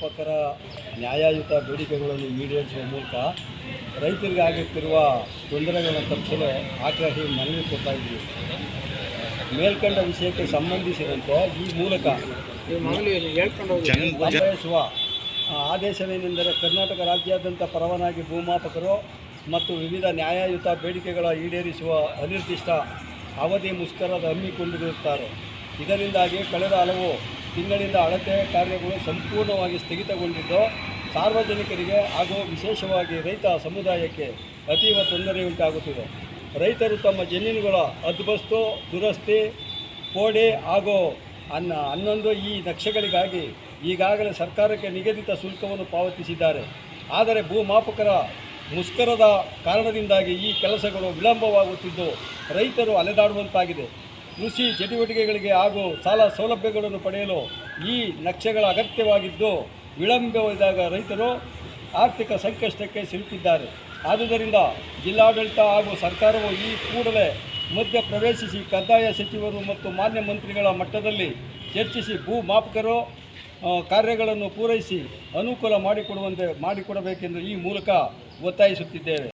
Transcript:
ಭೂಮಾಪಕರ ನ್ಯಾಯಯುತ ಬೇಡಿಕೆಗಳನ್ನು ಈಡೇರಿಸುವ ಮೂಲಕ ರೈತರಿಗೆ ಆಗುತ್ತಿರುವ ತೊಂದರೆಗಳನ್ನು ತಪ್ಪಿಸಲು ಆಗ್ರಹಿ ಮನವಿ ಕೊಡ್ತಾ ಇದ್ದೀವಿ. ಮೇಲ್ಕಂಡ ವಿಷಯಕ್ಕೆ ಸಂಬಂಧಿಸಿದಂತೆ ಈ ಮೂಲಕ ಬಯಸುವ ಆದೇಶವೇನೆಂದರೆ ಕರ್ನಾಟಕ ರಾಜ್ಯಾದ್ಯಂತ ಪರವಾನಗಿ ಭೂಮಾಪಕರು ಮತ್ತು ವಿವಿಧ ನ್ಯಾಯಯುತ ಬೇಡಿಕೆಗಳ ಈಡೇರಿಸುವ ಅನಿರ್ದಿಷ್ಟ ಅವಧಿ ಮುಷ್ಕರದ ಹಮ್ಮಿಕೊಂಡಿರುತ್ತಾರೆ. ಇದರಿಂದಾಗಿ ಕಳೆದ ಹಲವು ತಿಂಗಳಿಂದ ಅಳತೆ ಕಾರ್ಯಗಳು ಸಂಪೂರ್ಣವಾಗಿ ಸ್ಥಗಿತಗೊಂಡಿದ್ದು ಸಾರ್ವಜನಿಕರಿಗೆ ಹಾಗೂ ವಿಶೇಷವಾಗಿ ರೈತ ಸಮುದಾಯಕ್ಕೆ ಅತೀವ ತೊಂದರೆಯುಂಟಾಗುತ್ತಿದೆ. ರೈತರು ತಮ್ಮ ಜಮೀನುಗಳ ಹದ್ದುಬಸ್ತು, ದುರಸ್ತಿ, ಕೋಡಿ ಹಾಗೂ 11 ಈ ನಕ್ಷೆಗಳಿಗಾಗಿ ಈಗಾಗಲೇ ಸರ್ಕಾರಕ್ಕೆ ನಿಗದಿತ ಶುಲ್ಕವನ್ನು ಪಾವತಿಸಿದ್ದಾರೆ. ಆದರೆ ಭೂಮಾಪಕರ ಮುಷ್ಕರದ ಕಾರಣದಿಂದಾಗಿ ಈ ಕೆಲಸಗಳು ವಿಳಂಬವಾಗುತ್ತಿದ್ದು ರೈತರು ಅಲೆದಾಡುವಂತಾಗಿದೆ. ಕೃಷಿ ಚಟುವಟಿಕೆಗಳಿಗೆ ಹಾಗೂ ಸಾಲ ಸೌಲಭ್ಯಗಳನ್ನು ಪಡೆಯಲು ಈ ನಕ್ಷೆಗಳ ಅಗತ್ಯವಾಗಿದ್ದು ವಿಳಂಬವಾದಾಗ ರೈತರು ಆರ್ಥಿಕ ಸಂಕಷ್ಟಕ್ಕೆ ಸಿಲುಕಿದ್ದಾರೆ. ಆದುದರಿಂದ ಜಿಲ್ಲಾಡಳಿತ ಹಾಗೂ ಸರ್ಕಾರವು ಈ ಕೂಡಲೇ ಮಧ್ಯ ಪ್ರವೇಶಿಸಿ ಕಂದಾಯ ಸಚಿವರು ಮತ್ತು ಮಾನ್ಯ ಮಂತ್ರಿಗಳ ಮಟ್ಟದಲ್ಲಿ ಚರ್ಚಿಸಿ ಭೂಮಾಪಕರು ಕಾರ್ಯಗಳನ್ನು ಪೂರೈಸಿ ಅನುಕೂಲ ಮಾಡಿಕೊಡಬೇಕೆಂದು ಈ ಮೂಲಕ ಒತ್ತಾಯಿಸುತ್ತಿದ್ದೇವೆ.